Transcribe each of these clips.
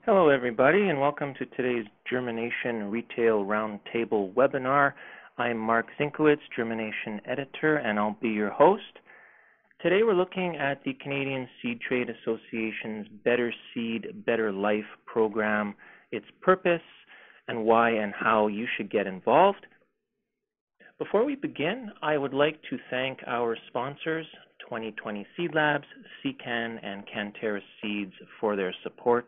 Hello everybody and welcome to today's Germination Retail Roundtable webinar. I'm Mark Zinkowitz, Germination Editor, and I'll be your host. Today we're looking at the Canadian Seed Trade Association's Better Seed, Better Life program, its purpose, and why and how you should get involved. Before we begin, I would like to thank our sponsors, 2020 Seed Labs, CCAN, and Canterra Seeds for their support.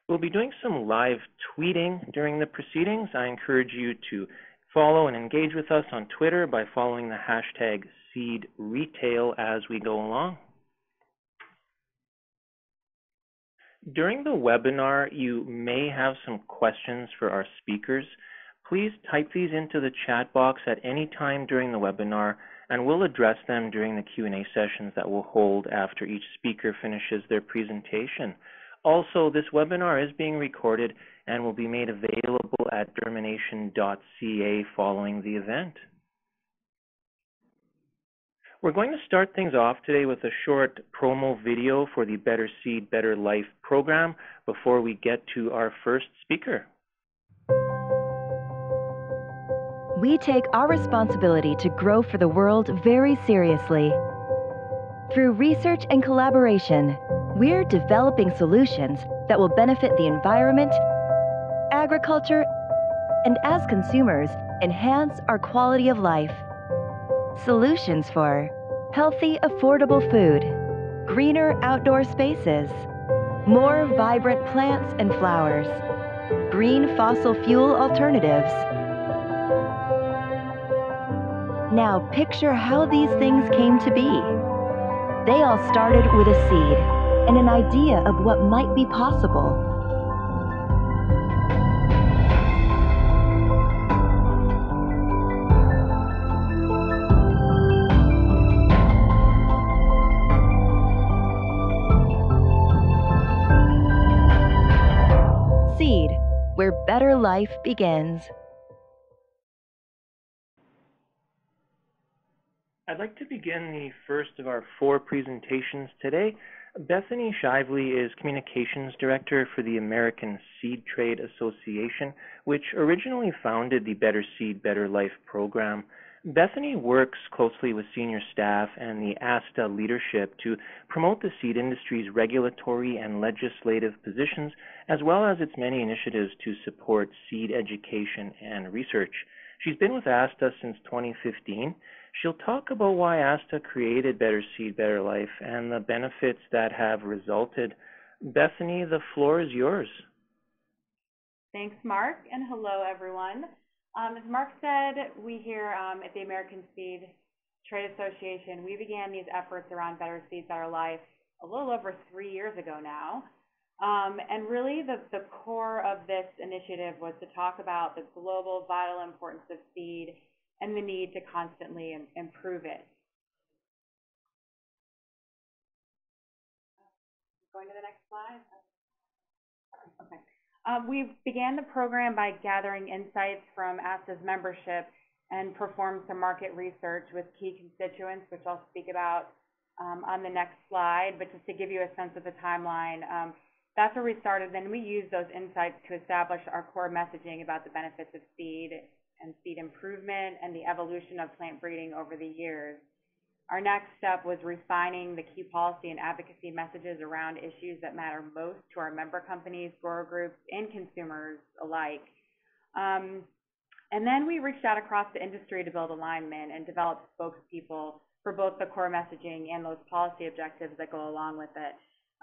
We'll be doing some live tweeting during the proceedings. I encourage you to follow and engage with us on Twitter by following the hashtag #SeedRetail as we go along. During the webinar, you may have some questions for our speakers. Please type these into the chat box at any time during the webinar, and we'll address them during the Q&A sessions that we'll hold after each speaker finishes their presentation. Also, this webinar is being recorded and will be made available at germination.ca following the event. We're going to start things off today with a short promo video for the Better Seed, Better Life program before we get to our first speaker. We take our responsibility to grow for the world very seriously. Through research and collaboration, we're developing solutions that will benefit the environment, agriculture, and as consumers, enhance our quality of life. Solutions for healthy, affordable food, greener outdoor spaces, more vibrant plants and flowers, green fossil fuel alternatives. Now picture how these things came to be. They all started with a seed and an idea of what might be possible. Seed, where better life begins. I'd like to begin the first of our 4 presentations today. Bethany Shively is Communications Director for the American Seed Trade Association, which originally founded the Better Seed, Better Life program. Bethany works closely with senior staff and the ASTA leadership to promote the seed industry's regulatory and legislative positions, as well as its many initiatives to support seed education and research. She's been with ASTA since 2015. She'll talk about why ASTA created Better Seed, Better Life and the benefits that have resulted. Bethany, the floor is yours. Thanks, Mark, and hello, everyone. As Mark said, we here at the American Seed Trade Association, we began these efforts around Better Seed, Better Life a little over 3 years ago now. And really the core of this initiative was to talk about the global vital importance of seed and the need to constantly improve it. Going to the next slide. Okay. We began the program by gathering insights from ASTA's membership and performed some market research with key constituents, which I'll speak about on the next slide. But just to give you a sense of the timeline, that's where we started. Then we used those insights to establish our core messaging about the benefits of seed and seed improvement and the evolution of plant breeding over the years. Our next step was refining the key policy and advocacy messages around issues that matter most to our member companies, grower groups, and consumers alike. And then we reached out across the industry to build alignment and develop spokespeople for both the core messaging and those policy objectives that go along with it.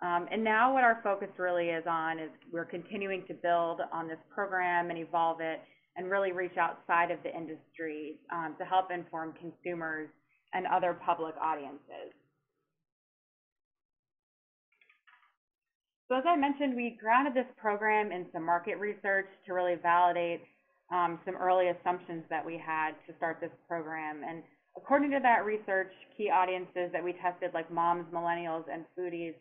And now what our focus really is on is we're continuing to build on this program and evolve it and really reach outside of the industry to help inform consumers and other public audiences. So as I mentioned, we grounded this program in some market research to really validate some early assumptions that we had to start this program. And according to that research, key audiences that we tested, like moms, millennials, and foodies,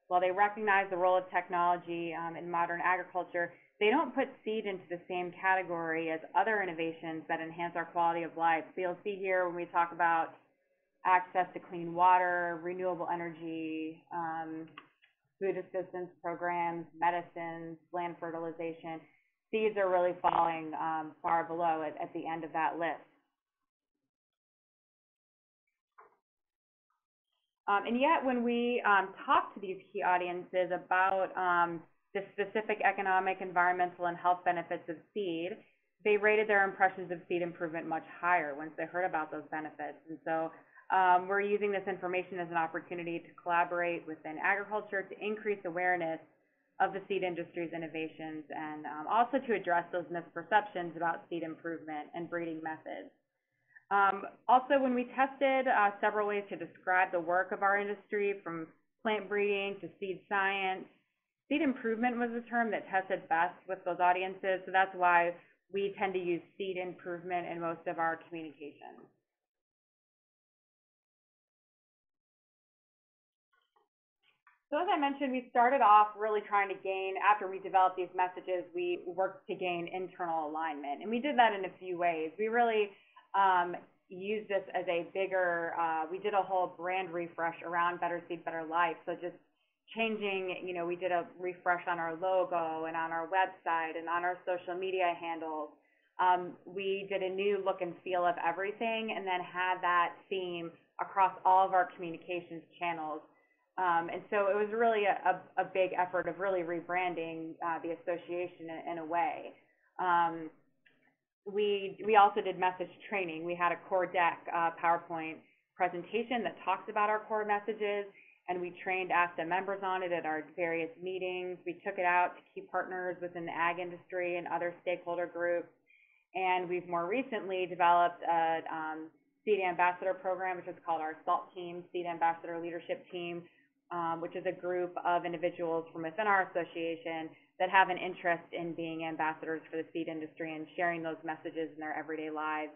while they recognize the role of technology in modern agriculture, they don't put seed into the same category as other innovations that enhance our quality of life. So you'll see here when we talk about access to clean water, renewable energy, food assistance programs, medicines, land fertilization. Seeds are really falling far below at the end of that list. And yet, when we talk to these key audiences about the specific economic, environmental, and health benefits of seed, they rated their impressions of seed improvement much higher once they heard about those benefits. And so we're using this information as an opportunity to collaborate within agriculture to increase awareness of the seed industry's innovations and also to address those misperceptions about seed improvement and breeding methods. Also, when we tested several ways to describe the work of our industry, from plant breeding to seed science, seed improvement was the term that tested best with those audiences, so that's why we tend to use seed improvement in most of our communications. So as I mentioned, we started off really trying to gain, after we developed these messages, we worked to gain internal alignment. And we did that in a few ways. We really used this as a bigger, we did a whole brand refresh around Better Seed, Better Life. So just changing, we did a refresh on our logo and on our website and on our social media handles. We did a new look and feel of everything and then had that theme across all of our communications channels. And so it was really a big effort of really rebranding the association in a way. We also did message training. We had a core deck PowerPoint presentation that talks about our core messages, and we trained ASTA members on it at our various meetings. We took it out to key partners within the ag industry and other stakeholder groups. And we've more recently developed a Seed Ambassador program, which is called our SALT team, Seed Ambassador Leadership Team, which is a group of individuals from within our association that have an interest in being ambassadors for the seed industry and sharing those messages in their everyday lives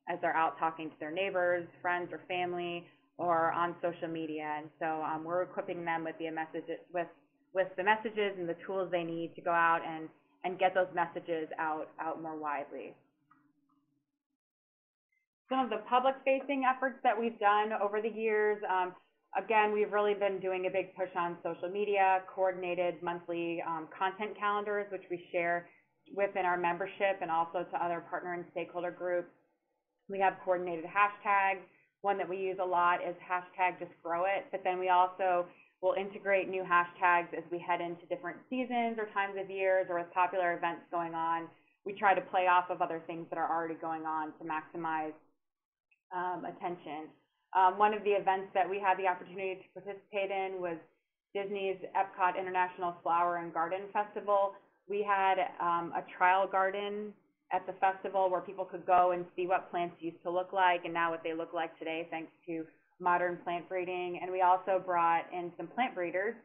as they're out talking to their neighbors, friends, or family, or on social media. And so we're equipping them with the messages, with the messages and the tools they need to go out and get those messages out more widely. Some of the public-facing efforts that we've done over the years, again, we've really been doing a big push on social media, coordinated monthly content calendars, which we share within our membership and also to other partner and stakeholder groups. We have coordinated hashtags. One that we use a lot is #JustGrowIt, but then we also will integrate new hashtags as we head into different seasons or times of years or with popular events going on. We try to play off of other things that are already going on to maximize attention. One of the events that we had the opportunity to participate in was Disney's Epcot International Flower and Garden Festival. We had a trial garden at the festival where people could go and see what plants used to look like and now what they look like today thanks to modern plant breeding. And we also brought in some plant breeders,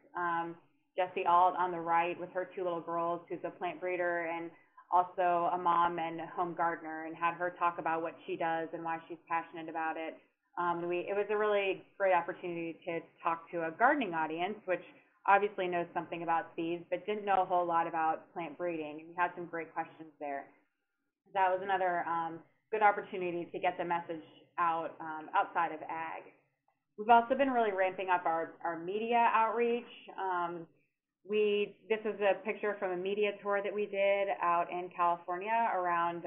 Jessie Alt on the right with her 2 little girls, who's a plant breeder and also a mom and a home gardener, and had her talk about what she does and why she's passionate about it. It was a really great opportunity to talk to a gardening audience, which obviously knows something about seeds, but didn't know a whole lot about plant breeding. And we had some great questions there. That was another good opportunity to get the message out outside of ag. We've also been really ramping up our media outreach. This is a picture from a media tour that we did out in California around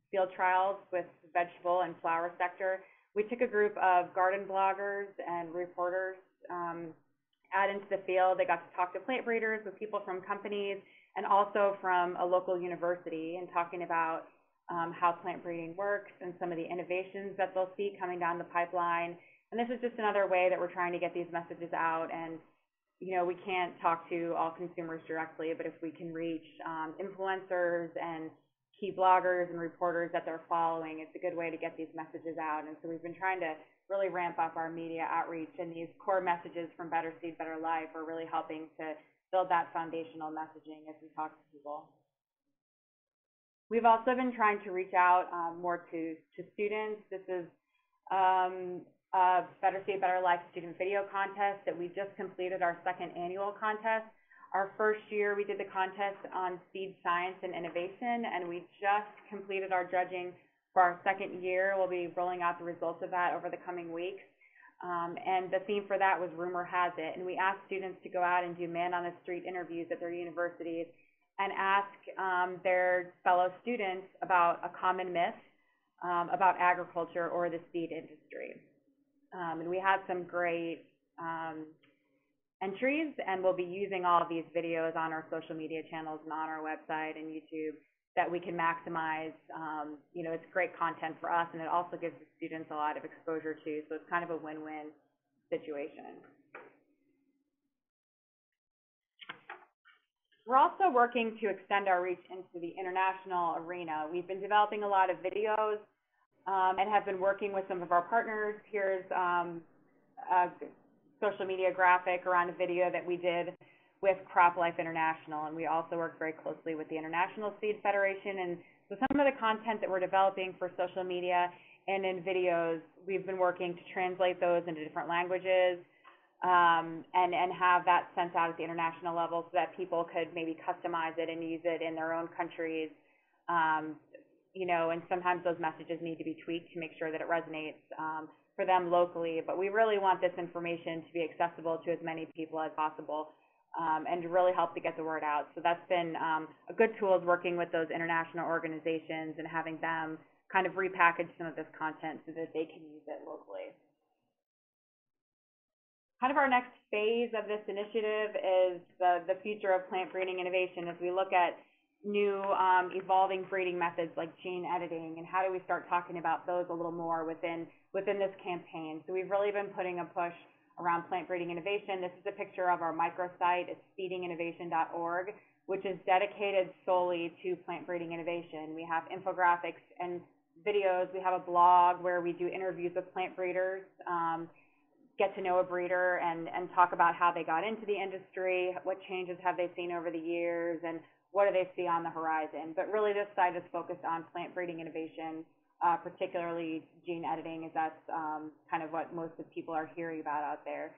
field trials with the vegetable and flower sector. We took a group of garden bloggers and reporters out into the field. They got to talk to plant breeders, with people from companies, and also from a local university, and talking about how plant breeding works and some of the innovations that they'll see coming down the pipeline. And this is just another way that we're trying to get these messages out. And we can't talk to all consumers directly, but if we can reach influencers and key bloggers and reporters that they're following, it's a good way to get these messages out. And so we've been trying to really ramp up our media outreach, and these core messages from Better Seed, Better Life are really helping to build that foundational messaging as we talk to people. We've also been trying to reach out more to students. This is Better Seed, Better Life student video contest that we just completed our 2nd annual contest. Our first year, we did the contest on seed science and innovation, and we just completed our judging for our 2nd year. We'll be rolling out the results of that over the coming weeks. And the theme for that was Rumor Has It. And we asked students to go out and do man-on-the-street interviews at their universities and ask their fellow students about a common myth about agriculture or the seed industry. And we had some great entries, and we'll be using all of these videos on our social media channels and on our website and YouTube that we can maximize. You know, it's great content for us, and it also gives the students a lot of exposure too, so it's kind of a win-win situation. We're also working to extend our reach into the international arena. We've been developing a lot of videos and have been working with some of our partners. Here's a social media graphic around a video that we did with CropLife International, and we also work very closely with the International Seed Federation. And so some of the content that we're developing for social media and in videos, we've been working to translate those into different languages and have that sent out at the international level so that people could maybe customize it and use it in their own countries. You know, and sometimes those messages need to be tweaked to make sure that it resonates for them locally. But we really want this information to be accessible to as many people as possible and to really help to get the word out. So that's been a good tool, is working with those international organizations and having them kind of repackage some of this content so that they can use it locally. Kind of our next phase of this initiative is the future of plant breeding innovation, as we look at new evolving breeding methods like gene editing, and how do we start talking about those a little more within this campaign. So we've really been putting a push around plant breeding innovation. This is a picture of our microsite. It's feedinginnovation.org, which is dedicated solely to plant breeding innovation. We have infographics and videos. We have a blog where we do interviews with plant breeders, get to know a breeder and talk about how they got into the industry, what changes have they seen over the years, and what do they see on the horizon. But really this site is focused on plant breeding innovation, particularly gene editing, as that's kind of what most of people are hearing about out there.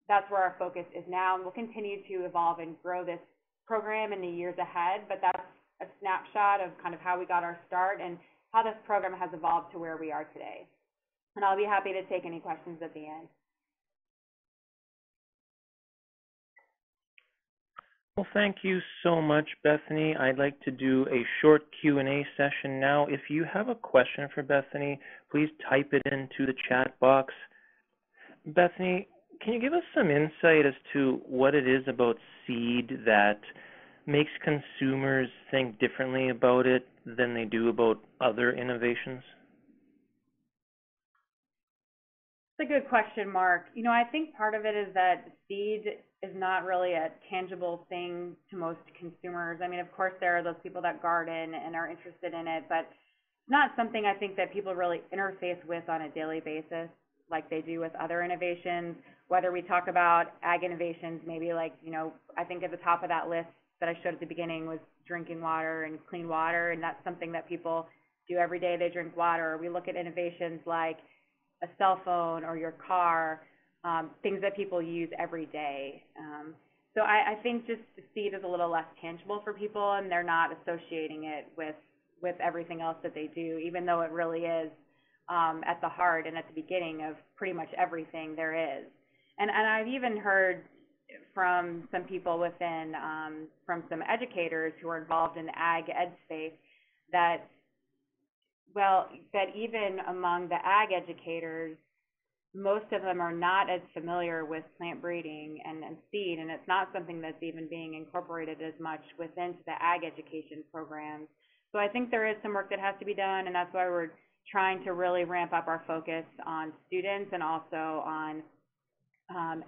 That's where our focus is now, and we'll continue to evolve and grow this program in the years ahead, but that's a snapshot of kind of how we got our start and how this program has evolved to where we are today. And I'll be happy to take any questions at the end. Well, thank you so much, Bethany. I'd like to do a short Q&A session now. If you have a question for Bethany, please type it into the chat box. Bethany, can you give us some insight as to what it is about seed that makes consumers think differently about it than they do about other innovations? That's a good question, Mark. You know, I think part of it is that seed is not really a tangible thing to most consumers. I mean, of course, there are those people that garden and are interested in it, but it's not something I think that people really interface with on a daily basis like they do with other innovations. Whether we talk about ag innovations, maybe like, you know, I think at the top of that list that I showed at the beginning was drinking water and clean water, and that's something that people do every day. They drink water. Or we look at innovations like a cell phone or your car, things that people use every day. So I think just the seed is a little less tangible for people, and they're not associating it with everything else that they do, even though it really is at the heart and at the beginning of pretty much everything there is. And I've even heard from some people within, from some educators who are involved in the ag ed space, that even among the ag educators, most of them are not as familiar with plant breeding and seed, and it's not something that's even being incorporated as much within the ag education programs. So I think there is some work that has to be done, and that's why we're trying to really ramp up our focus on students and also on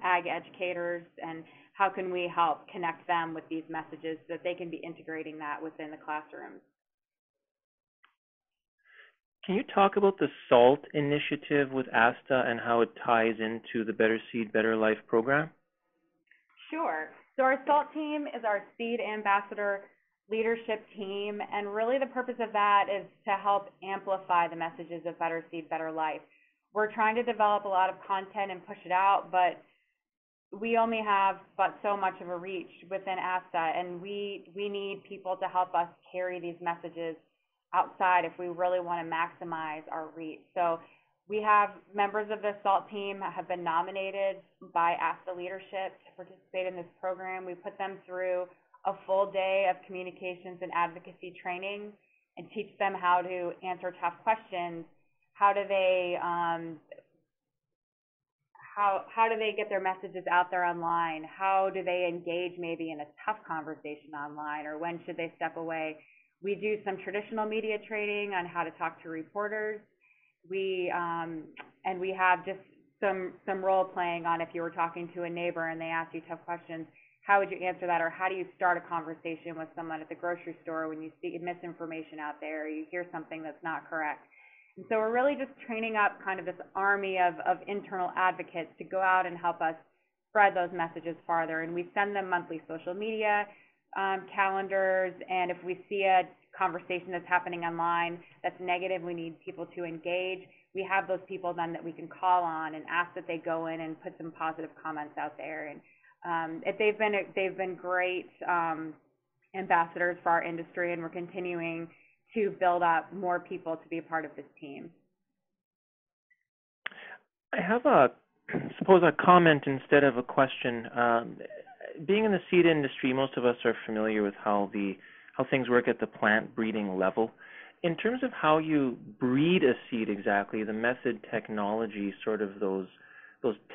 ag educators, and how can we help connect them with these messages so that they can be integrating that within the classrooms. Can you talk about the SALT initiative with ASTA and how it ties into the Better Seed, Better Life program? Sure. So our SALT team is our seed ambassador leadership team, and really the purpose of that is to help amplify the messages of Better Seed, Better Life. We're trying to develop a lot of content and push it out, but we only have but so much of a reach within ASTA, and we need people to help us carry these messages outside if we really want to maximize our reach. So We have members of the SALT team have been nominated by ASTA leadership to participate in this program. We put them through a full day of communications and advocacy training and teach them how to answer tough questions. How do they get their messages out there online? How do they engage maybe in a tough conversation online, or when should they step away? We do some traditional media training on how to talk to reporters. And we have just some role playing on if you were talking to a neighbor and they asked you tough questions, how would you answer that? Or how do you start a conversation with someone at the grocery store when you see misinformation out there, or you hear something that's not correct? And so we're really just training up kind of this army of internal advocates to go out and help us spread those messages farther. And we send them monthly social media calendars, and if we see a conversation that's happening online that's negative, we need people to engage. We have those people then that we can call on and ask that they go in and put some positive comments out there. And they've been great ambassadors for our industry, and we're continuing to build up more people to be a part of this team. I have a comment instead of a question. Being in the seed industry, most of us are familiar with how things work at the plant breeding level. In terms of how you breed a seed exactly, the method, technology, sort of those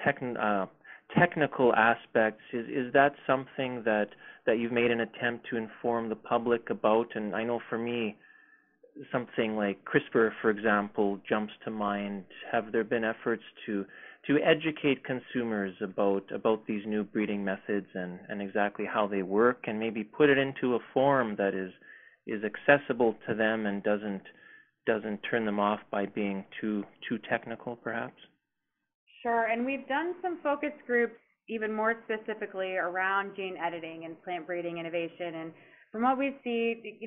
technical aspects, is that something that you've made an attempt to inform the public about? And I know for me, something like CRISPR, for example, jumps to mind. Have there been efforts to educate consumers about these new breeding methods and exactly how they work, and maybe put it into a form that is accessible to them and doesn't turn them off by being too technical, perhaps? Sure, and we've done some focus groups even more specifically around gene editing and plant breeding innovation. And from what we see,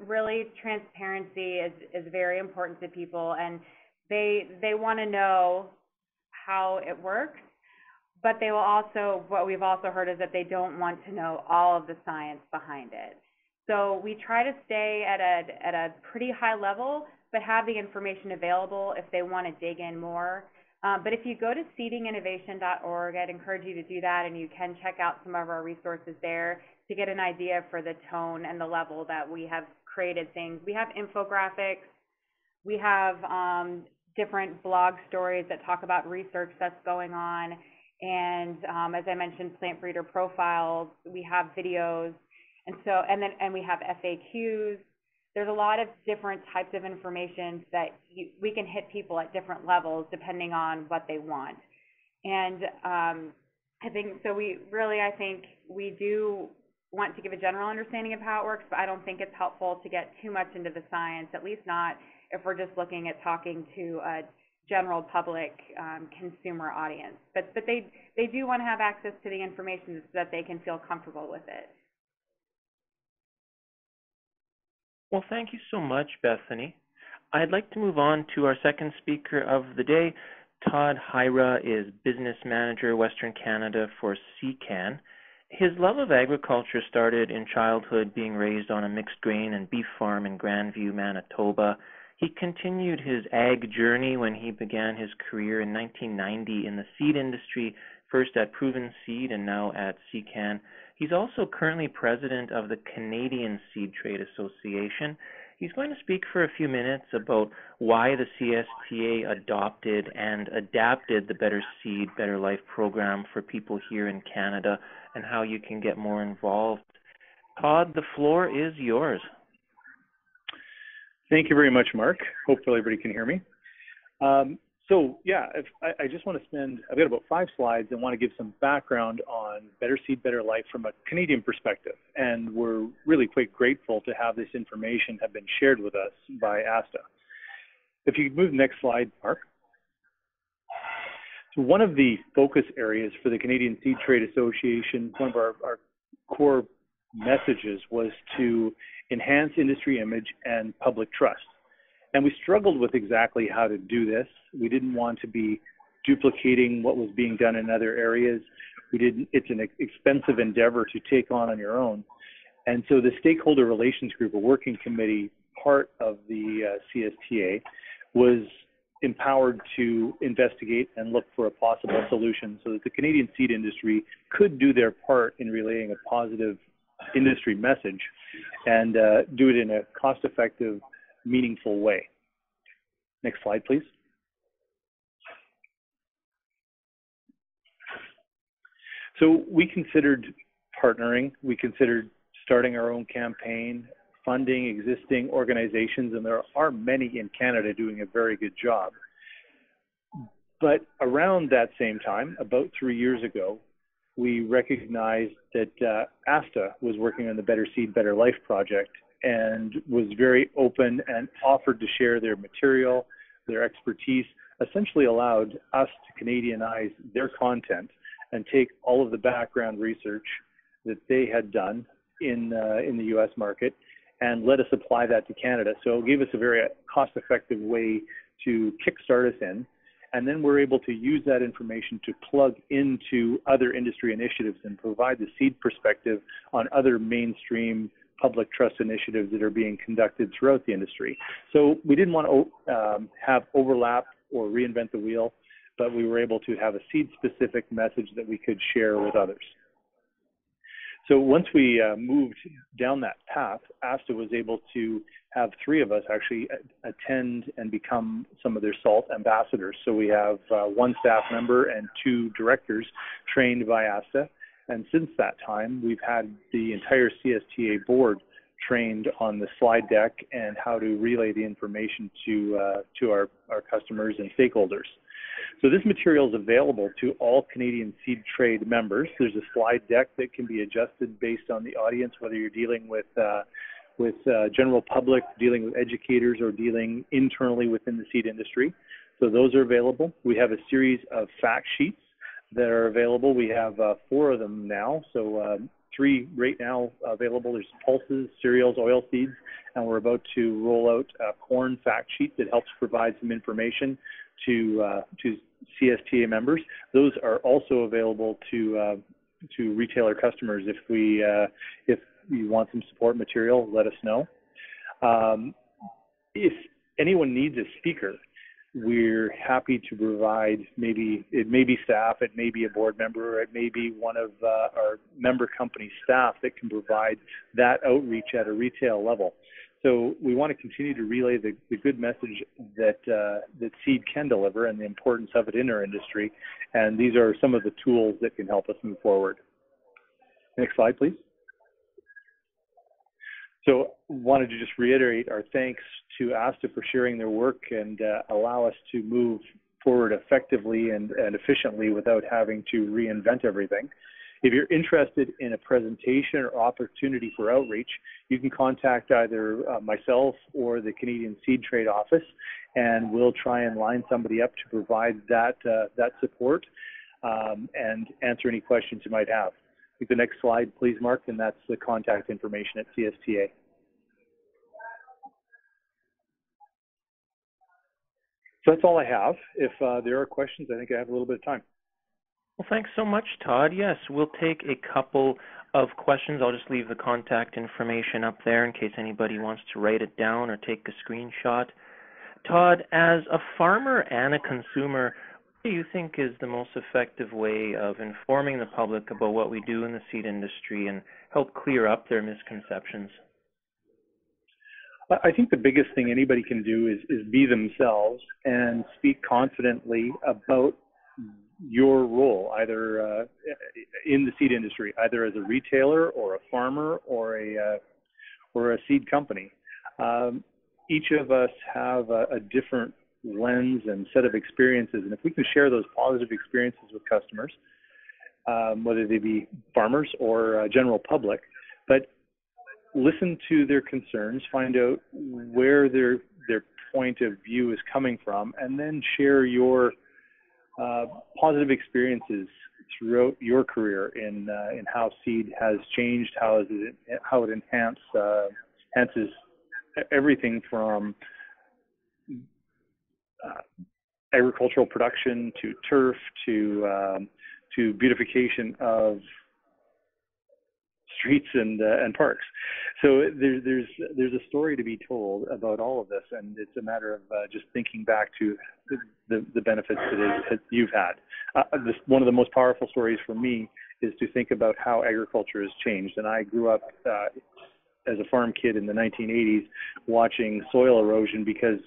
really transparency is very important to people, and they want to know how it works, but they will also, what we've also heard is that they don't want to know all of the science behind it. So we try to stay at a pretty high level, but have the information available if they want to dig in more. But if you go to seedinginnovation.org, I'd encourage you to do that, and you can check out some of our resources there to get an idea for the tone and the level that we have created things. We have infographics. We have different blog stories that talk about research that's going on. And as I mentioned, plant breeder profiles. We have videos. And we have FAQs. There's a lot of different types of information that we can hit people at different levels depending on what they want. And I think we do want to give a general understanding of how it works, but I don't think it's helpful to get too much into the science, at least not if we're just looking at talking to a general public consumer audience. But they do want to have access to the information so that they can feel comfortable with it. Well, thank you so much, Bethany. I'd like to move on to our second speaker of the day. Todd Hyra is Business Manager, Western Canada for CCAN. His love of agriculture started in childhood, being raised on a mixed grain and beef farm in Grandview, Manitoba. He continued his ag journey when he began his career in 1990 in the seed industry, first at Proven Seed and now at CCAN. He's also currently president of the Canadian Seed Trade Association. He's going to speak for a few minutes about why the CSTA adopted and adapted the Better Seed, Better Life program for people here in Canada and how you can get more involved. Todd, the floor is yours. Thank you very much, Mark. Hopefully everybody can hear me. I just want to I've got about 5 slides and want to give some background on Better Seed, Better Life from a Canadian perspective. And we're really quite grateful to have this information have been shared with us by ASTA. If you could move the next slide, Mark. So one of the focus areas for the Canadian Seed Trade Association, one of our core messages was to enhance industry image and public trust. And we struggled with exactly how to do this. We didn't want to be duplicating what was being done in other areas. It's an expensive endeavor to take on your own. And so the Stakeholder Relations Group, a working committee, part of the CSTA, was empowered to investigate and look for a possible solution so that the Canadian seed industry could do their part in relaying a positive industry message and do it in a cost-effective, meaningful way. Next slide, please. So we considered partnering, we considered starting our own campaign, funding existing organizations, and there are many in Canada doing a very good job. But around that same time, about 3 years ago, we recognized that ASTA was working on the Better Seed, Better Life project and was very open and offered to share their material, their expertise, essentially allowed us to Canadianize their content and take all of the background research that they had done in the U.S. market and let us apply that to Canada. So it gave us a very cost-effective way to kickstart us in. And then we're able to use that information to plug into other industry initiatives and provide the seed perspective on other mainstream public trust initiatives that are being conducted throughout the industry. So we didn't want to have overlap or reinvent the wheel, but we were able to have a seed-specific message that we could share with others. So once we moved down that path, ASTA was able to have 3 of us actually attend and become some of their SALT ambassadors. So we have 1 staff member and 2 directors trained by ASTA. And since that time, we've had the entire CSTA board trained on the slide deck and how to relay the information to our customers and stakeholders. So this material is available to all Canadian Seed Trade members. There's a slide deck that can be adjusted based on the audience, whether you're dealing with general public, dealing with educators, or dealing internally within the seed industry. So those are available. We have a series of fact sheets that are available. We have 4 of them now. So 3 right now available. There's pulses, cereals, oil seeds, and we're about to roll out a corn fact sheet that helps provide some information to CSTA members. Those are also available to retailer customers. If you want some support material, let us know. If anyone needs a speaker, we're happy to provide, it may be staff, it may be a board member, or it may be one of our member company staff that can provide that outreach at a retail level. So we want to continue to relay the good message that seed can deliver and the importance of it in our industry. And these are some of the tools that can help us move forward. Next slide, please. So wanted to just reiterate our thanks to ASTA for sharing their work and allow us to move forward effectively and efficiently without having to reinvent everything. If you're interested in a presentation or opportunity for outreach, you can contact either myself or the Canadian Seed Trade Office, and we'll try and line somebody up to provide that support and answer any questions you might have. The next slide, please, Mark, and that's the contact information at CSTA. So that's all I have. If there are questions, I think I have a little bit of time. Well, thanks so much, Todd. Yes, we'll take a couple of questions. I'll just leave the contact information up there in case anybody wants to write it down or take a screenshot. Todd, as a farmer and a consumer, what do you think is the most effective way of informing the public about what we do in the seed industry and help clear up their misconceptions? I think the biggest thing anybody can do is be themselves and speak confidently about your role, either in the seed industry, either as a retailer or a farmer or a seed company. Each of us have a different lens and set of experiences, and if we can share those positive experiences with customers, whether they be farmers or general public, but listen to their concerns, find out where their point of view is coming from, and then share your positive experiences throughout your career in how seed has changed, how it enhances everything from agricultural production to turf to beautification of streets and parks. So there's a story to be told about all of this, and it's a matter of just thinking back to the benefits that you've had. One of the most powerful stories for me is to think about how agriculture has changed. And I grew up as a farm kid in the 1980s watching soil erosion because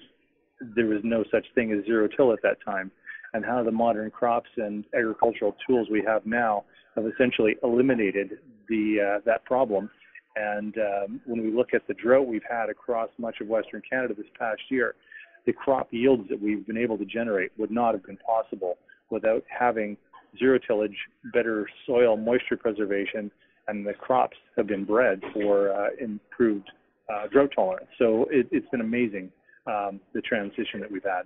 there was no such thing as zero-till at that time, and how the modern crops and agricultural tools we have now have essentially eliminated that problem. And when we look at the drought we've had across much of Western Canada this past year, the crop yields that we've been able to generate would not have been possible without having zero tillage, better soil moisture preservation, and the crops have been bred for improved drought tolerance. So it's been amazing, the transition that we've had.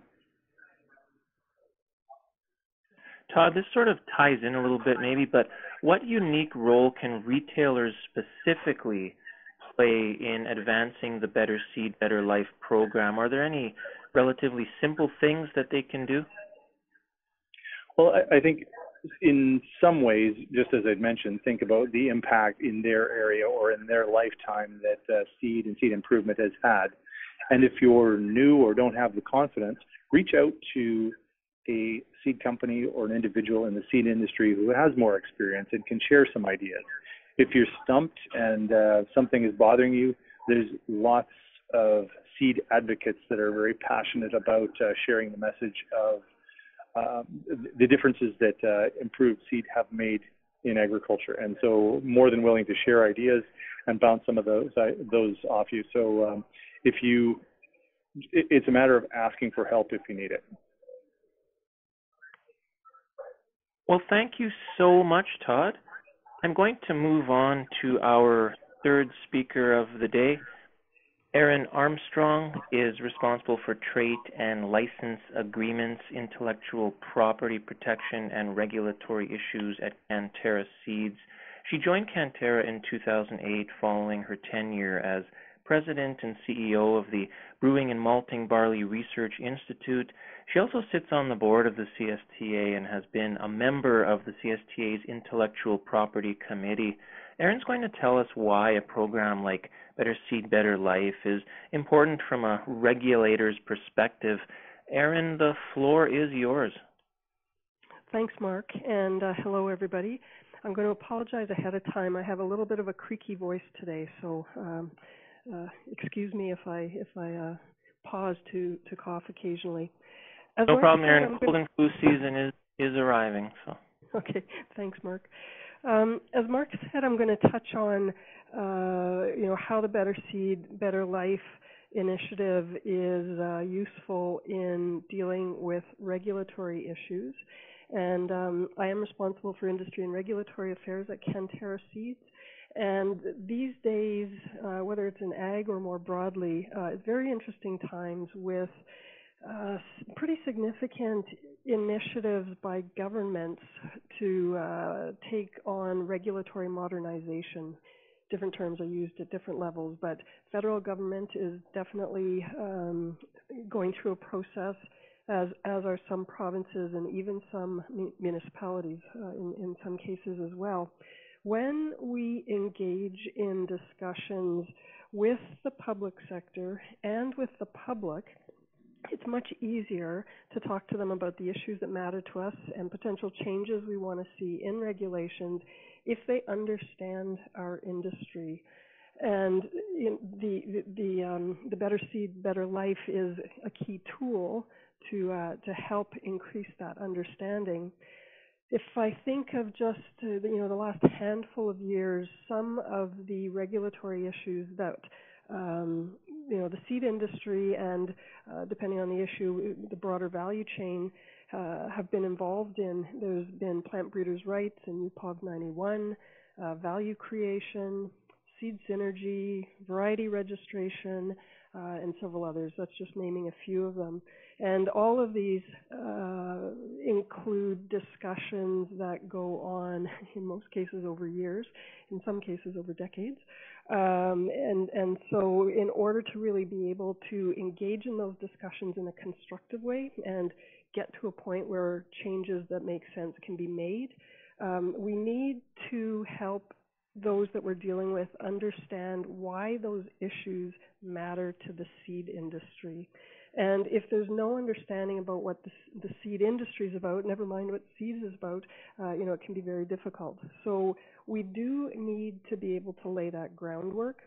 Todd, this sort of ties in a little bit maybe, but what unique role can retailers specifically play in advancing the Better Seed, Better Life program? Are there any relatively simple things that they can do? Well, I think in some ways, just as I'd mentioned, think about the impact in their area or in their lifetime that seed and seed improvement has had. And if you're new or don't have the confidence, reach out to a seed company or an individual in the seed industry who has more experience and can share some ideas. If you're stumped and something is bothering you, there's lots of seed advocates that are very passionate about sharing the message of the differences that improved seed have made in agriculture, and so more than willing to share ideas and bounce some of those off you. So it's a matter of asking for help if you need it. Well, thank you so much, Todd. I'm going to move on to our third speaker of the day. Erin Armstrong is responsible for trait and license agreements, intellectual property protection, and regulatory issues at Canterra Seeds. She joined Canterra in 2008 following her tenure as President and CEO of the Brewing and Malting Barley Research Institute. She also sits on the board of the CSTA and has been a member of the CSTA's Intellectual Property Committee. Erin's going to tell us why a program like Better Seed, Better Life is important from a regulator's perspective. Erin, the floor is yours. Thanks, Mark, and hello, everybody. I'm going to apologize ahead of time. I have a little bit of a creaky voice today, so excuse me if I pause to cough occasionally. No problem, Erin. Cold and flu season is arriving. So. Okay, thanks, Mark. As Mark said, I'm going to touch on how the Better Seed, Better Life initiative is useful in dealing with regulatory issues. And I am responsible for industry and regulatory affairs at Canterra Seeds. And these days, whether it's in ag or more broadly, it's very interesting times with pretty significant initiatives by governments to take on regulatory modernization. Different terms are used at different levels, but federal government is definitely going through a process, as are some provinces and even some municipalities in some cases as well. When we engage in discussions with the public sector and with the public, it's much easier to talk to them about the issues that matter to us and potential changes we want to see in regulations if they understand our industry. And the Better Seed, Better Life is a key tool to help increase that understanding. If I think of just the last handful of years, some of the regulatory issues that the seed industry and depending on the issue, the broader value chain have been involved in. There's been plant breeders' rights in UPOV 91, value creation, seed synergy, variety registration, and several others. That's just naming a few of them. And all of these include discussions that go on, in most cases over years, in some cases over decades. And so in order to really be able to engage in those discussions in a constructive way and get to a point where changes that make sense can be made, we need to help those that we're dealing with understand why those issues matter to the seed industry. And if there's no understanding about what the seed industry is about, never mind what seeds is about, it can be very difficult. So we do need to be able to lay that groundwork.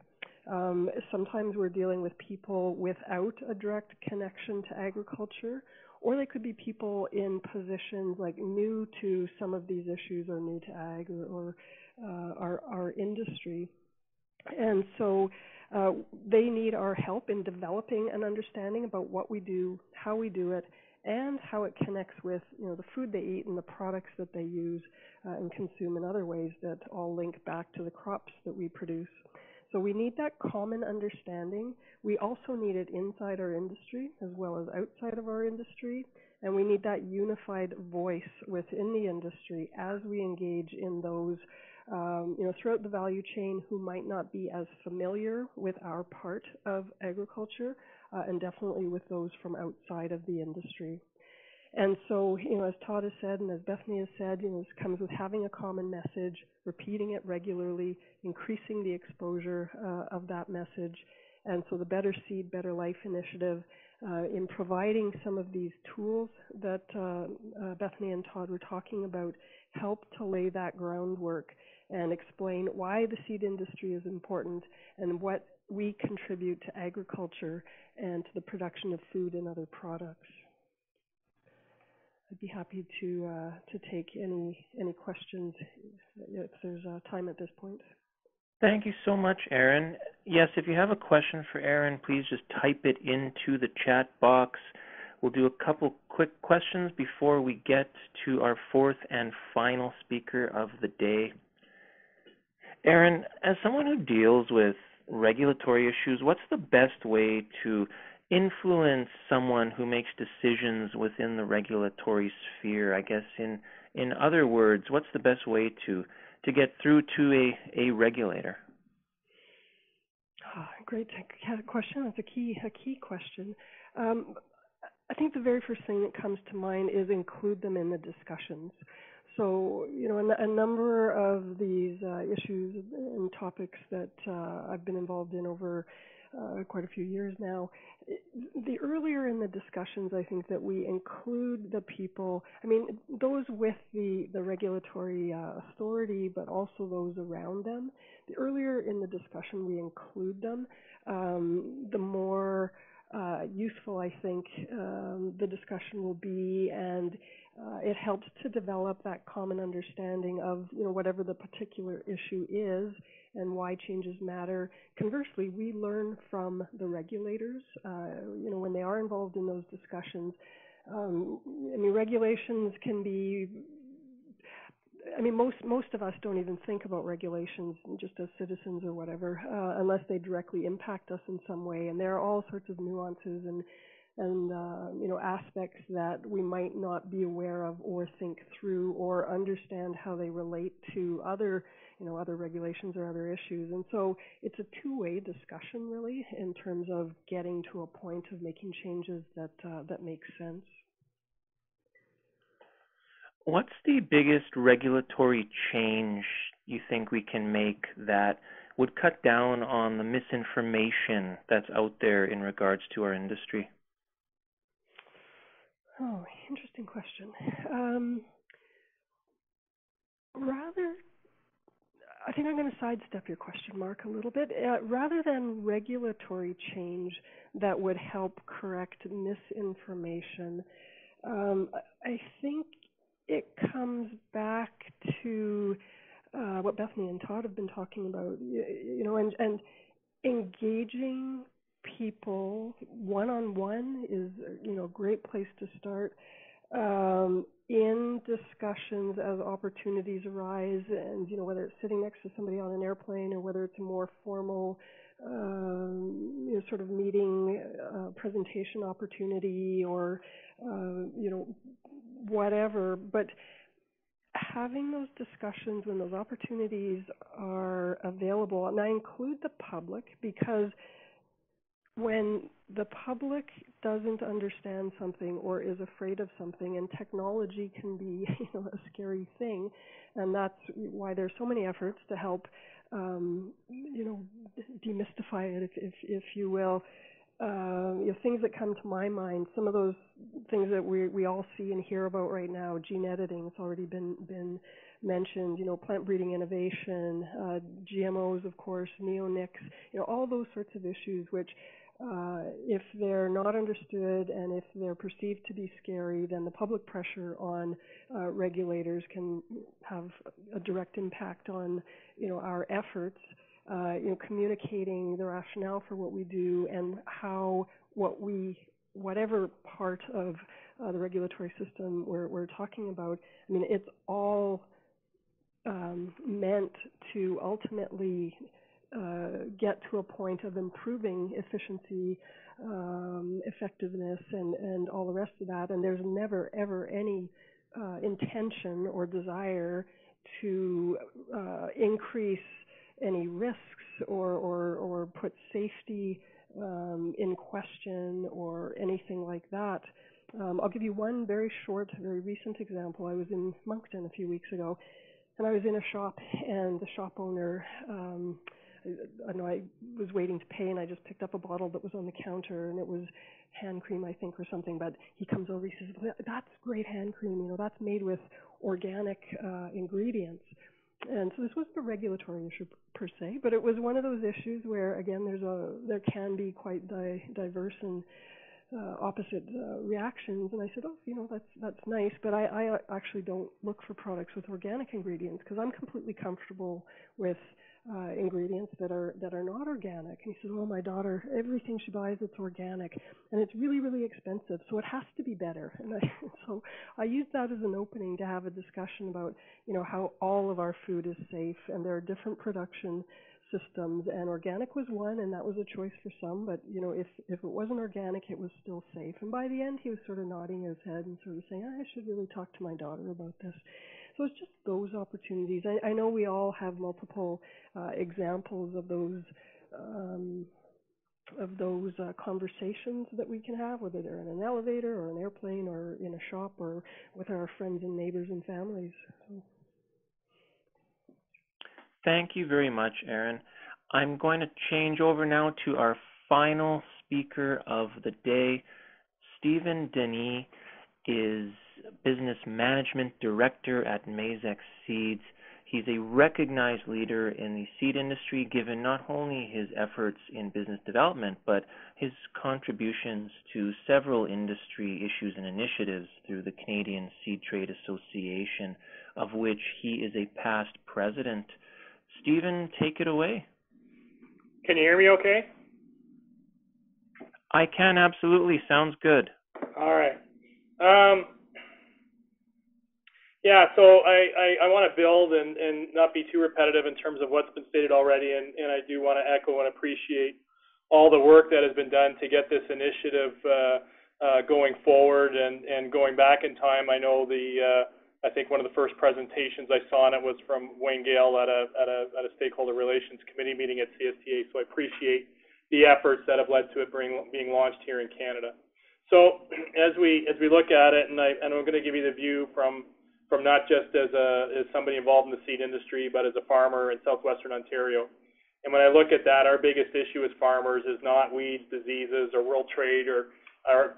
Sometimes we're dealing with people without a direct connection to agriculture, or they could be people in positions like new to some of these issues or new to ag or our industry. And so they need our help in developing an understanding about what we do, how we do it, and how it connects with the food they eat and the products that they use and consume in other ways that all link back to the crops that we produce. So we need that common understanding. We also need it inside our industry as well as outside of our industry, and we need that unified voice within the industry as we engage in those throughout the value chain who might not be as familiar with our part of agriculture, and definitely with those from outside of the industry. And so, as Todd has said and as Bethany has said, this comes with having a common message, repeating it regularly, increasing the exposure of that message. And so the Better Seed, Better Life initiative, in providing some of these tools that Bethany and Todd were talking about, help to lay that groundwork and explain why the seed industry is important and what we contribute to agriculture and to the production of food and other products. I'd be happy to take any questions if there's time at this point. Thank you so much, Erin. Yes, if you have a question for Erin, please just type it into the chat box. We'll do a couple quick questions before we get to our fourth and final speaker of the day. Erin, as someone who deals with regulatory issues, what's the best way to influence someone who makes decisions within the regulatory sphere? I guess in other words, what's the best way to get through to a regulator? Great question. That's a key question. I think the very first thing that comes to mind is include them in the discussions. So, a number of these issues and topics that I've been involved in over quite a few years now, the earlier in the discussions, I think that we include the people, those with the regulatory authority, but also those around them. The earlier in the discussion we include them, the more useful I think the discussion will be, and it helps to develop that common understanding of whatever the particular issue is and why changes matter. Conversely, we learn from the regulators, when they are involved in those discussions. Regulations can be, most of us don't even think about regulations just as citizens or whatever, unless they directly impact us in some way. And there are all sorts of nuances and aspects that we might not be aware of or think through or understand how they relate to other regulations or other issues. And so it's a two-way discussion, really, in terms of getting to a point of making changes that make sense. What's the biggest regulatory change you think we can make that would cut down on the misinformation that's out there in regards to our industry? Oh, interesting question. I think I'm going to sidestep your question, Mark, a little bit. Rather than regulatory change that would help correct misinformation, I think it comes back to what Bethany and Todd have been talking about, and engaging people one-on-one is, a great place to start in discussions as opportunities arise, and, whether it's sitting next to somebody on an airplane or whether it's a more formal, sort of meeting, presentation opportunity or, whatever. But having those discussions when those opportunities are available, and I include the public because when the public doesn't understand something or is afraid of something, and technology can be, a scary thing, and that's why there's so many efforts to help demystify it, if you will. Things that come to my mind, some of those things that we all see and hear about right now, gene editing, it's already been mentioned, plant breeding innovation, GMOs, of course, neonics, all those sorts of issues which, if they're not understood and if they're perceived to be scary, then the public pressure on regulators can have a direct impact on, our efforts. Communicating the rationale for what we do and how whatever part of the regulatory system we're talking about, it's all meant to ultimately get to a point of improving efficiency, effectiveness, and all the rest of that. And there's never, ever any intention or desire to increase any risks or put safety in question or anything like that. I'll give you one very short, very recent example. I was in Moncton a few weeks ago, and I was in a shop, and the shop owner, I was waiting to pay, and I just picked up a bottle that was on the counter, and it was hand cream, I think, or something. But he comes over, he says, "That's great hand cream. That's made with organic ingredients." And so this wasn't a regulatory issue per se, but it was one of those issues where, again, there can be quite diverse and opposite reactions. And I said, that's nice, but I actually don't look for products with organic ingredients because I'm completely comfortable with ingredients that are not organic. And he said, "Oh, my daughter, everything she buys, it's organic, and it's really, really expensive, so it has to be better." And so I used that as an opening to have a discussion about, how all of our food is safe, and there are different production systems, and organic was one, and that was a choice for some, but, if it wasn't organic, it was still safe. And by the end, he was sort of nodding his head and sort of saying, "I should really talk to my daughter about this." So it's just those opportunities. I know we all have multiple examples of those conversations that we can have, whether they're in an elevator or an airplane or in a shop or with our friends and neighbors and families. So. Thank you very much, Erin. I'm going to change over now to our final speaker of the day. Stephen Denis is Business Management Director at Maizex Seeds. He's a recognized leader in the seed industry, given not only his efforts in business development, but his contributions to several industry issues and initiatives through the Canadian Seed Trade Association, of which he is a past president. Stephen, take it away. Can you hear me okay? I can, absolutely. Sounds good. All right. So I want to build and not be too repetitive in terms of what's been stated already, and I do want to echo and appreciate all the work that has been done to get this initiative going forward and going back in time. I know I think one of the first presentations I saw on it was from Wayne Gale at a stakeholder relations committee meeting at CSTA. So I appreciate the efforts that have led to it being launched here in Canada. So as we look at it, and I'm going to give you the view from not just as somebody involved in the seed industry, but as a farmer in southwestern Ontario. And when I look at that, our biggest issue as farmers is not weeds, diseases, or world trade, or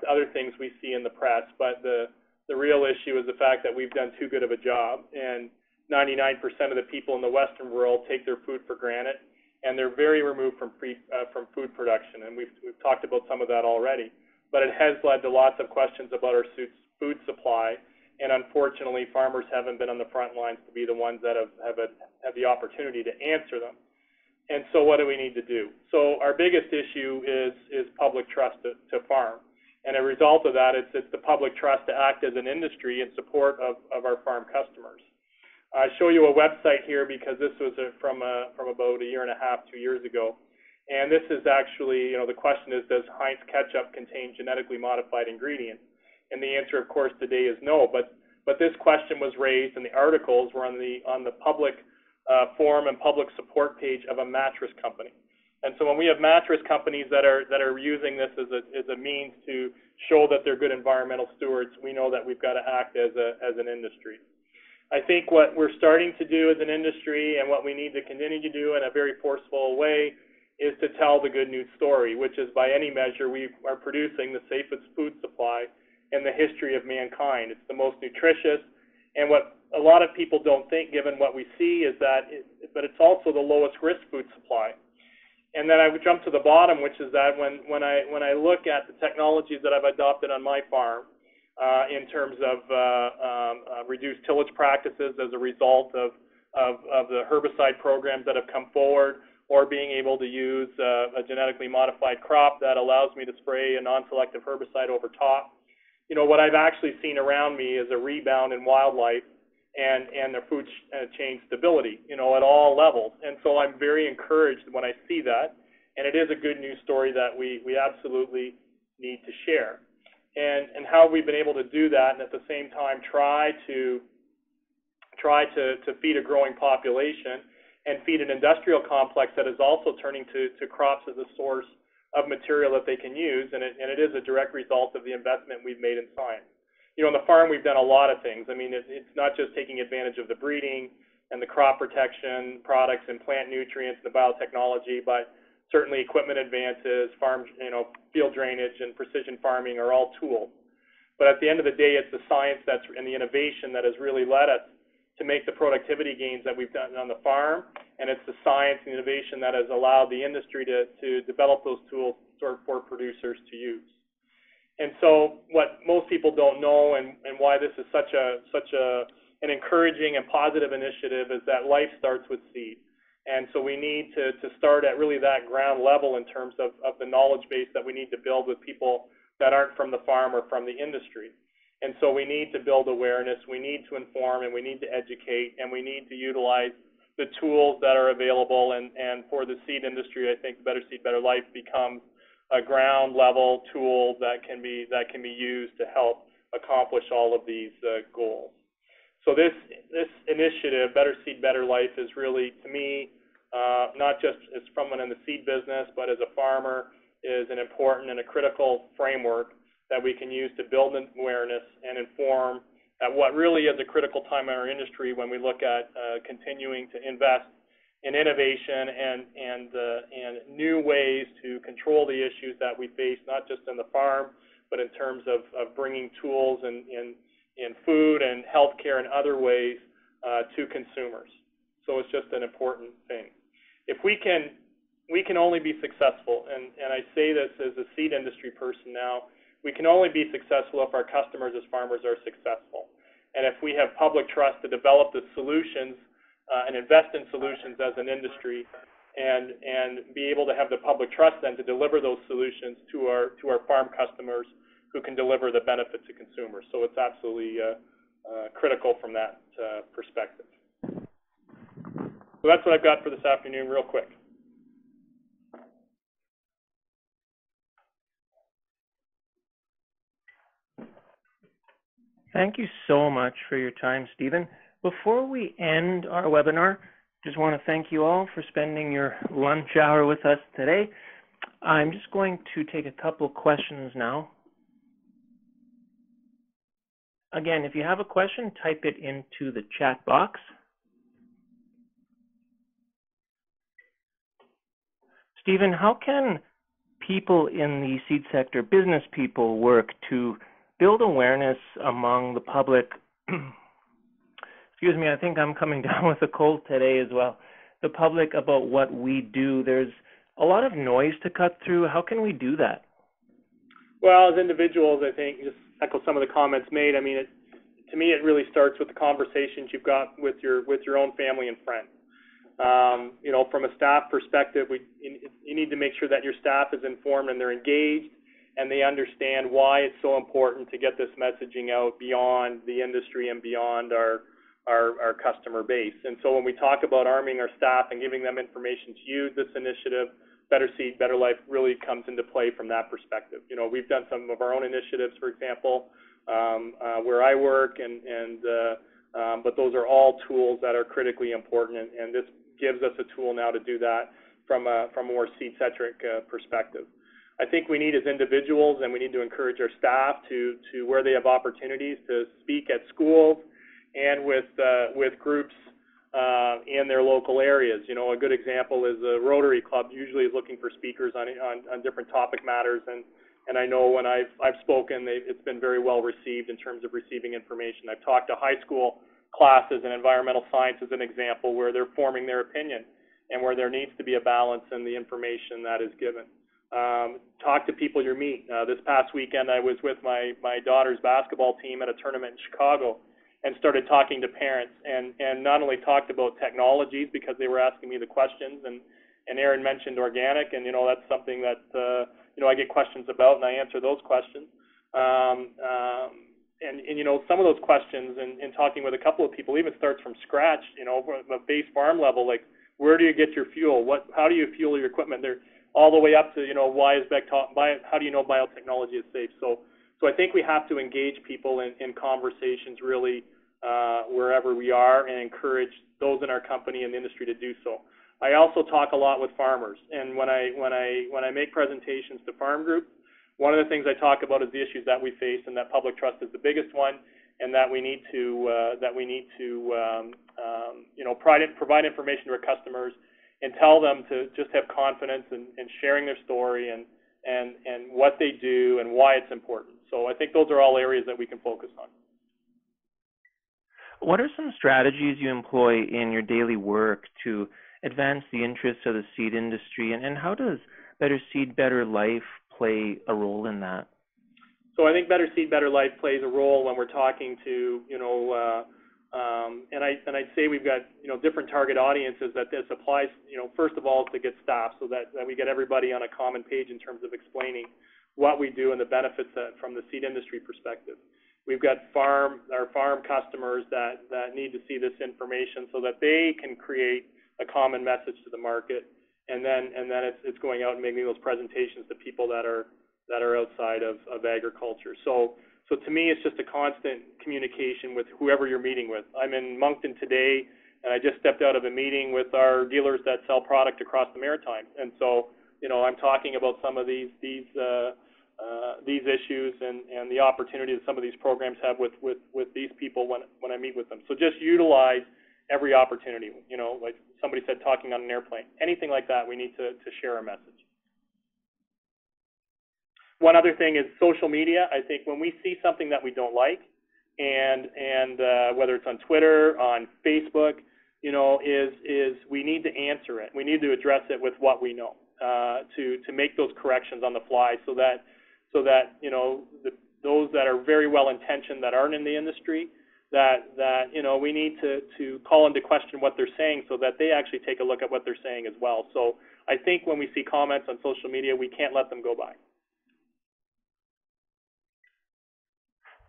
other things we see in the press, but the real issue is the fact that we've done too good of a job, and 99% of the people in the Western world take their food for granted, and they're very removed from food production, and we've talked about some of that already. But it has led to lots of questions about our food supply, and unfortunately, farmers haven't been on the front lines to be the ones that have the opportunity to answer them. And so what do we need to do? So our biggest issue is public trust to farm. And a result of that, it's the public trust to act as an industry in support of our farm customers. I show you a website here because this was from about a year and a half, 2 years ago. And this is actually, the question is, does Heinz ketchup contain genetically modified ingredients? And the answer, of course, today is no. But this question was raised, and the articles were on the public forum and public support page of a mattress company. And so when we have mattress companies that are using this as a means to show that they're good environmental stewards, we know that we've got to act as an industry. I think what we're starting to do as an industry and what we need to continue to do in a very forceful way is to tell the good news story, which is by any measure we are producing the safest food supply in the history of mankind. It's the most nutritious, and what a lot of people don't think, given what we see, is that but it's also the lowest risk food supply. And then I would jump to the bottom, which is that when I look at the technologies that I've adopted on my farm, in terms of reduced tillage practices as a result of the herbicide programs that have come forward, or being able to use a genetically modified crop that allows me to spray a non-selective herbicide over top. You know, what I've actually seen around me is a rebound in wildlife and their food chain stability, you know, at all levels. And so I'm very encouraged when I see that, and it is a good news story that we absolutely need to share. And how we've been able to do that, and at the same time try to feed a growing population and feed an industrial complex that is also turning to crops as a source of material that they can use, and it is a direct result of the investment we've made in science. You know, on the farm we've done a lot of things. I mean, it's not just taking advantage of the breeding and the crop protection products and plant nutrients and the biotechnology, but certainly equipment advances, farm, you know, field drainage and precision farming are all tools. But at the end of the day, it's the science and the innovation that has really led us to make the productivity gains that we've done on the farm, and it's the science and innovation that has allowed the industry to develop those tools for producers to use. And so what most people don't know, and why this is such an encouraging and positive initiative, is that life starts with seed. And so we need to start at really that ground level in terms of the knowledge base that we need to build with people that aren't from the farm or from the industry. And so we need to build awareness, we need to inform, and we need to educate, and we need to utilize the tools that are available. And for the seed industry, I think Better Seed, Better Life becomes a ground level tool that can be used to help accomplish all of these goals. So this initiative, Better Seed, Better Life, is really, to me, not just as someone in the seed business, but as a farmer, is an important and a critical framework that we can use to build awareness and inform at what really is a critical time in our industry when we look at continuing to invest in innovation and new ways to control the issues that we face, not just in the farm, but in terms of bringing tools in food and healthcare and other ways to consumers. So it's just an important thing. If we can only be successful, and I say this as a seed industry person now, we can only be successful if our customers as farmers are successful. And if we have public trust to develop the solutions and invest in solutions as an industry, and be able to have the public trust then to deliver those solutions to our farm customers who can deliver the benefit to consumers. So it's absolutely critical from that perspective. So that's what I've got for this afternoon, real quick. Thank you so much for your time, Stephen. Before we end our webinar, just want to thank you all for spending your lunch hour with us today. I'm just going to take a couple questions now. Again, if you have a question, type it into the chat box. Stephen, how can people in the seed sector, business people, work to build awareness among the public? Excuse me, I think I'm coming down with a cold today as well. The public about what we do. There's a lot of noise to cut through. How can we do that? Well, as individuals, I think, just echo some of the comments made. I mean, to me, it really starts with the conversations you've got with your own family and friends. You know, from a staff perspective, you need to make sure that your staff is informed and they're engaged, and they understand why it's so important to get this messaging out beyond the industry and beyond our customer base. And so when we talk about arming our staff and giving them information to use this initiative, Better Seed, Better Life really comes into play from that perspective. You know, we've done some of our own initiatives, for example, where I work, but those are all tools that are critically important, and this gives us a tool now to do that from a more seed-centric perspective. I think we need, as individuals, and we need to encourage our staff to where they have opportunities to speak at schools, and with groups in their local areas. You know, a good example is the Rotary Club usually is looking for speakers on different topic matters, and I know when I've spoken, it's been very well received in terms of receiving information. I've talked to high school classes in environmental science as an example where they're forming their opinion and where there needs to be a balance in the information that is given. Talk to people you meet. This past weekend I was with my daughter's basketball team at a tournament in Chicago and started talking to parents, and not only talked about technologies because they were asking me the questions, and Erin mentioned organic, and you know, that's something that you know, I get questions about and I answer those questions. And you know, some of those questions in talking with a couple of people even starts from scratch, you know, from a base farm level, like where do you get your fuel? How do you fuel your equipment? They're all the way up to, you know, how do you know biotechnology is safe? So I think we have to engage people in conversations really wherever we are, and encourage those in our company and the industry to do so. I also talk a lot with farmers, and when I make presentations to farm groups, one of the things I talk about is the issues that we face, and that public trust is the biggest one, and that we need to you know, provide information to our customers and tell them to just have confidence in sharing their story and what they do and why it's important. So I think those are all areas that we can focus on. What are some strategies you employ in your daily work to advance the interests of the seed industry, and how does Better Seed, Better Life play a role in that? So I think Better Seed, Better Life plays a role when we're talking to, you know, and I'd say we've got, you know, different target audiences that this applies, you know, first of all, to get staff, so that we get everybody on a common page in terms of explaining what we do and the benefits from the seed industry perspective. We've got our farm customers that need to see this information so that they can create a common message to the market, and then it's going out and making those presentations to people that are outside of agriculture. So to me, it's just a constant communication with whoever you're meeting with. I'm in Moncton today, and I just stepped out of a meeting with our dealers that sell product across the Maritimes, and so, you know, I'm talking about some of these issues and the opportunity that some of these programs have with these people when I meet with them. So just utilize every opportunity. You know, like somebody said, talking on an airplane, anything like that, we need to share a message. One other thing is social media. I think when we see something that we don't like, and whether it's on Twitter, on Facebook, you know, is we need to answer it. We need to address it with what we know, to make those corrections on the fly, so that you know, those that are very well intentioned that aren't in the industry, that you know, we need to call into question what they're saying, so that they actually take a look at what they're saying as well. So I think when we see comments on social media, we can't let them go by.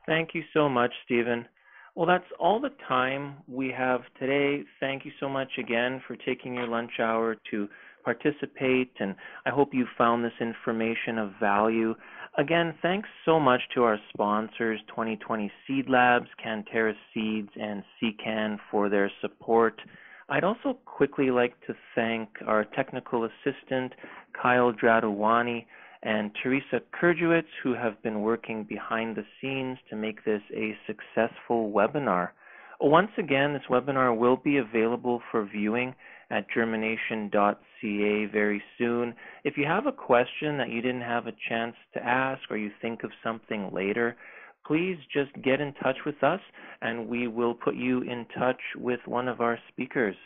Thank you so much, Stephen. Well, that's all the time we have today. Thank you so much again for taking your lunch hour to participate, and I hope you found this information of value. Again, thanks so much to our sponsors, 2020 Seed Labs, Canterra Seeds, and CCAN for their support. I'd also quickly like to thank our technical assistant, Kyle Dradawani, and Teresa Kurdziewicz, who have been working behind the scenes to make this a successful webinar. Once again, this webinar will be available for viewing at germination.ca very soon. If you have a question that you didn't have a chance to ask, or you think of something later, please just get in touch with us and we will put you in touch with one of our speakers.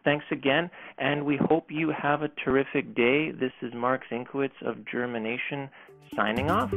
Thanks again, and we hope you have a terrific day. This is Mark Zinkowitz of Germination signing off.